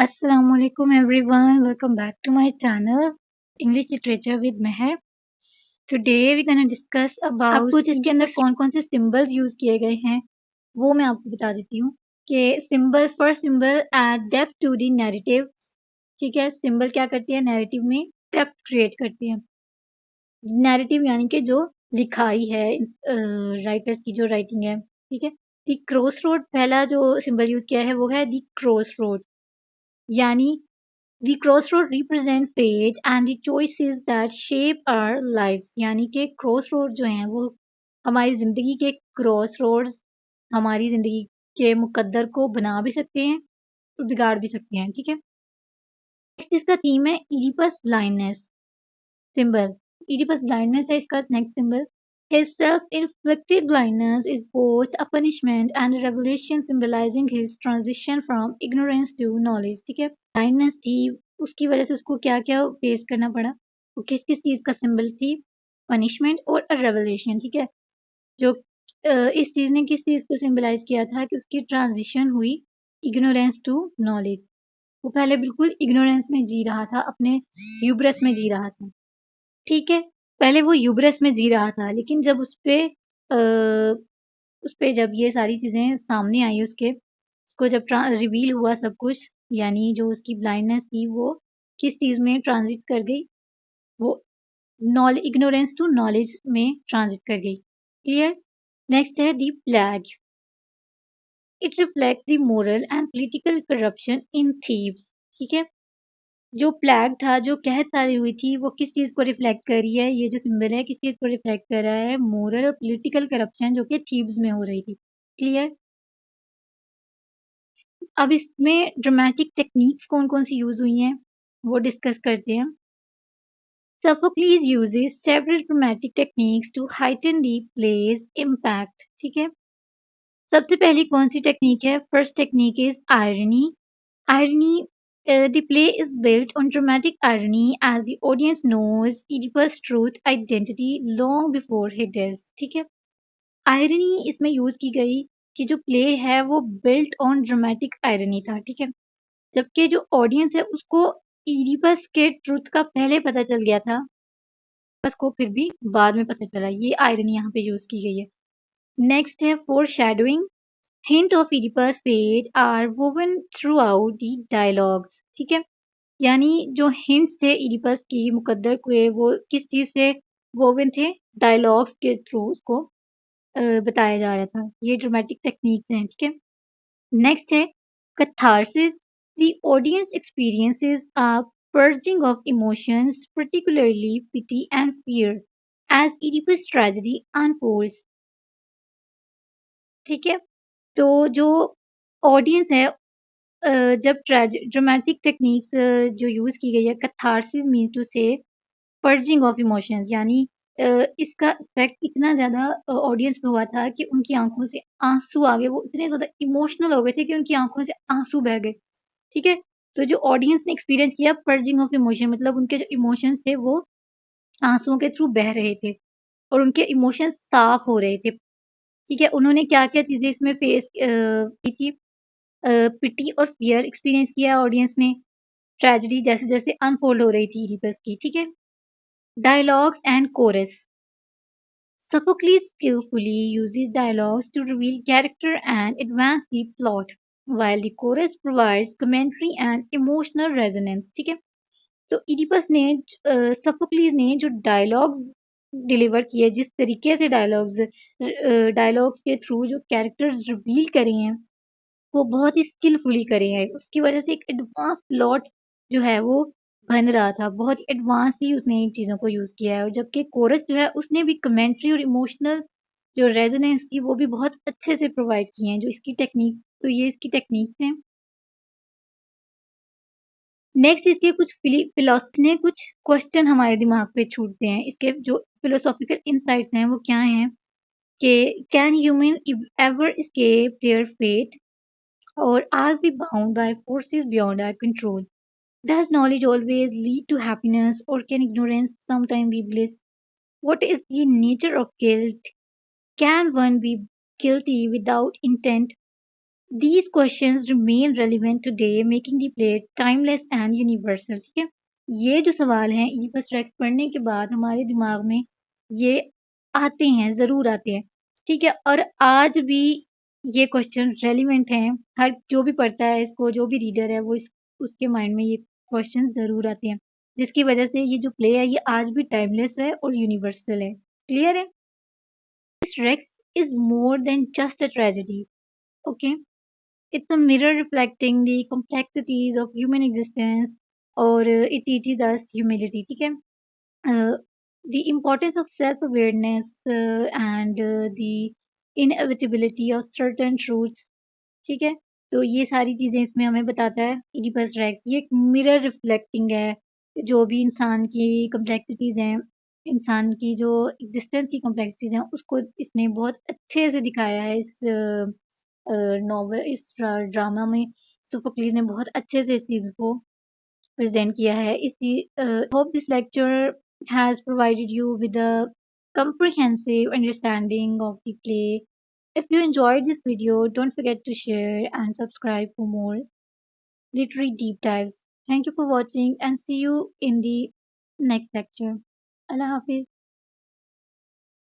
Assalamualaikum everyone. Welcome back to my channel English Literature with Meher. Today we're gonna discuss about आपको इसके अंदर कौन कौन से सिंबल्स यूज किए गए हैं वो मैं आपको बता देती हूँ कि symbol first symbol add depth to the narrative. ठीक है, सिंबल क्या करती है, नैरेटिव में डेप्थ क्रिएट करती है। नैरेटिव यानी कि जो लिखाई है, राइटर्स की जो राइटिंग है। ठीक है, द क्रॉस रोड पहला जो सिंबल यूज किया है वो है द क्रॉस रोड, यानी The crossroad represent fate and the choices that shape our lives। यानी कि crossroad जो हैं वो हमारी ज़िंदगी के crossroads हमारी ज़िंदगी के मुकद्दर को बना भी सकते हैं और बिगाड़ भी सकते हैं। ठीक है, नेक्स्ट इसका थीम है Oedipus blindness symbol. Oedipus blindness है इसका next symbol. His self-inflicted blindness is both a punishment and a revelation symbolizing his transition from ignorance to knowledge। ठीक है, ब्लाइंडनेस थी, उसकी वजह से उसको क्या क्या फेस करना पड़ा, वो किस किस चीज़ का सिंबल थी, पनिशमेंट और अ रेवलेशन। ठीक है, जो इस चीज़ ने किस चीज़ को सिंबलाइज किया था कि उसकी ट्रांजिशन हुई इग्नोरेंस टू नॉलेज। वो पहले बिल्कुल इग्नोरेंस में जी रहा था, अपने ह्यूब्रस में जी रहा था। ठीक है, पहले वो यूबरस में जी रहा था, लेकिन जब उस पे जब ये सारी चीज़ें सामने आई उसके, उसको जब रिवील हुआ सब कुछ, यानी जो उसकी ब्लाइंडनेस थी वो किस चीज़ में ट्रांजिट कर गई, वो नॉलेज इग्नोरेंस टू नॉलेज में ट्रांजिट कर गई। क्लियर। नेक्स्ट है the plague. It reflects the moral and political corruption in thieves. ठीक है, जो प्लेग था, जो कहत सारी हुई थी, वो किस चीज़ को रिफ्लेक्ट कर रही है, ये जो सिंबल है किस चीज़ को रिफ्लेक्ट कर रहा है, मोरल और पॉलिटिकल करप्शन जो कि थीब्स में हो रही थी। क्लियर। अब इसमें ड्रामेटिक टेक्निक्स कौन कौन सी यूज हुई हैं वो डिस्कस करते हैं। Sophocles uses several dramatic techniques to heighten the play's impact। ठीक है, सबसे पहली कौन सी टेक्निक है, first technique is irony. Irony, the play is built on dramatic irony as the audience knows Oedipus' truth identity long before he does। ठीक है, irony इसमें use की गई कि जो प्ले है वो बिल्ट ऑन ड्रामेटिक आयरनी था। ठीक है, जबकि जो ऑडियंस है उसको इडिपस के ट्रुथ का पहले पता चल गया था, बस को फिर भी बाद में पता चला। ये आयरनी यहाँ पे यूज की गई है। नेक्स्ट है foreshadowing. Hint of Oedipus fate are woven throughout the dialogues. ठीक है, यानी जो हिंट्स थे इडिपस की मुकद्दर के, वो किस चीज से वोवन थे, डायलॉग्स के थ्रू उसको बताया जा रहा था। ये ड्रामेटिक टेक्निक्स हैं। ठीक है, नेक्स्ट है catharsis। The audience experiences a purging of emotions, particularly pity and fear, as Oedipus' tragedy unfolds। ठीक है, तो जो ऑडियंस है, जब ड्रामेटिक टेक्निक्स जो यूज की गई है, कैथारसिस मीन्स टू से पर्जिंग ऑफ इमोशंस, यानी इसका इफेक्ट इतना ज़्यादा ऑडियंस पे हुआ था कि उनकी आंखों से आंसू आ गए, वो इतने ज़्यादा इमोशनल हो गए थे कि उनकी आंखों से आंसू बह गए। ठीक है, तो जो ऑडियंस ने एक्सपीरियंस किया पर्जिंग ऑफ इमोशन, मतलब उनके जो इमोशंस थे वो आंसुओं के थ्रू बह रहे थे और उनके इमोशंस साफ हो रहे थे। ठीक है, उन्होंने क्या क्या चीज़ें इसमें फेस की थी, पिटी और फियर एक्सपीरियंस किया ऑडियंस ने, ट्रेजेडी जैसे जैसे अनफोल्ड हो रही थी इडिपस की। ठीक है, dialogues and chorus. Sophocles skillfully uses dialogues to reveal character and advance the plot, while the chorus provides commentary and emotional resonance। ठीक है, तो इडिपस ने सोफोक्लीज ने जो डायलॉग्स डिलीवर किए, जिस तरीके से डायलॉग्स के थ्रू जो कैरेक्टर्स रिवील करे हैं वो बहुत ही स्किलफुली करे हैं, उसकी वजह से एक एडवांस प्लॉट जो है वो बन रहा था। बहुत ही एडवांस ही उसने इन चीज़ों को यूज़ किया है, और जबकि कोरस जो है उसने भी कमेंट्री और इमोशनल जो रेजोनेंस थी वो भी बहुत अच्छे से प्रोवाइड किए हैं, जो इसकी टेक्निक, तो ये इसकी टेक्निक्स हैं। नेक्स्ट इसके कुछ फिलोसफी ने कुछ क्वेश्चन हमारे दिमाग पे छूटते हैं, इसके जो फिलोसॉफिकल इंसाइट्स हैं वो क्या हैं कि can human ever escape their fate, or are we bound by forces beyond our control? Does knowledge always lead to happiness, or can ignorance sometimes be bliss? What is the nature of guilt? Can one be guilty without intent? These questions remain relevant today, making the play timeless and universal. ठीक है, ये जो सवाल हैं Oedipus racks पढ़ने के बाद हमारे दिमाग में ये आते हैं, ज़रूर आते हैं। ठीक है, और आज भी ये क्वेश्चन रेलिवेंट हैं। हर जो भी पढ़ता है इसको, जो भी रीडर है वो उसके माइंड में ये क्वेश्चन ज़रूर आते हैं, जिसकी वजह से ये जो प्ले है ये आज भी टाइमलेस है और यूनिवर्सल है। क्लियर है? This Rex is more than just a tragedy. Okay, it's a mirror reflecting the complexities of human existence, or it teaches us humility. ठीक है, uh, the importance of self-awareness and the inevitability of certain truths. ठीक है, तो ये सारी चीज़ें इसमें हमें बताता है इडिपस रेक्स। ये एक मिरर रिफ्लेक्टिंग है, जो भी इंसान की कम्प्लेक्सिटीज़ हैं, इंसान की जो एग्जिस्टेंस की कम्प्लेक्सिटीज़ हैं, उसको इसने बहुत अच्छे से दिखाया है इस नॉवल, इस ड्रामा में। सोफोक्लिस ने बहुत अच्छे से इस चीज़ को प्रेजेंट किया है। इसी hope this lecture has provided you with a comprehensive understanding of the play. If you enjoyed this video, don't forget to share and subscribe for more literary deep dives. Thank you for watching and see you in the next lecture. Allah Hafiz.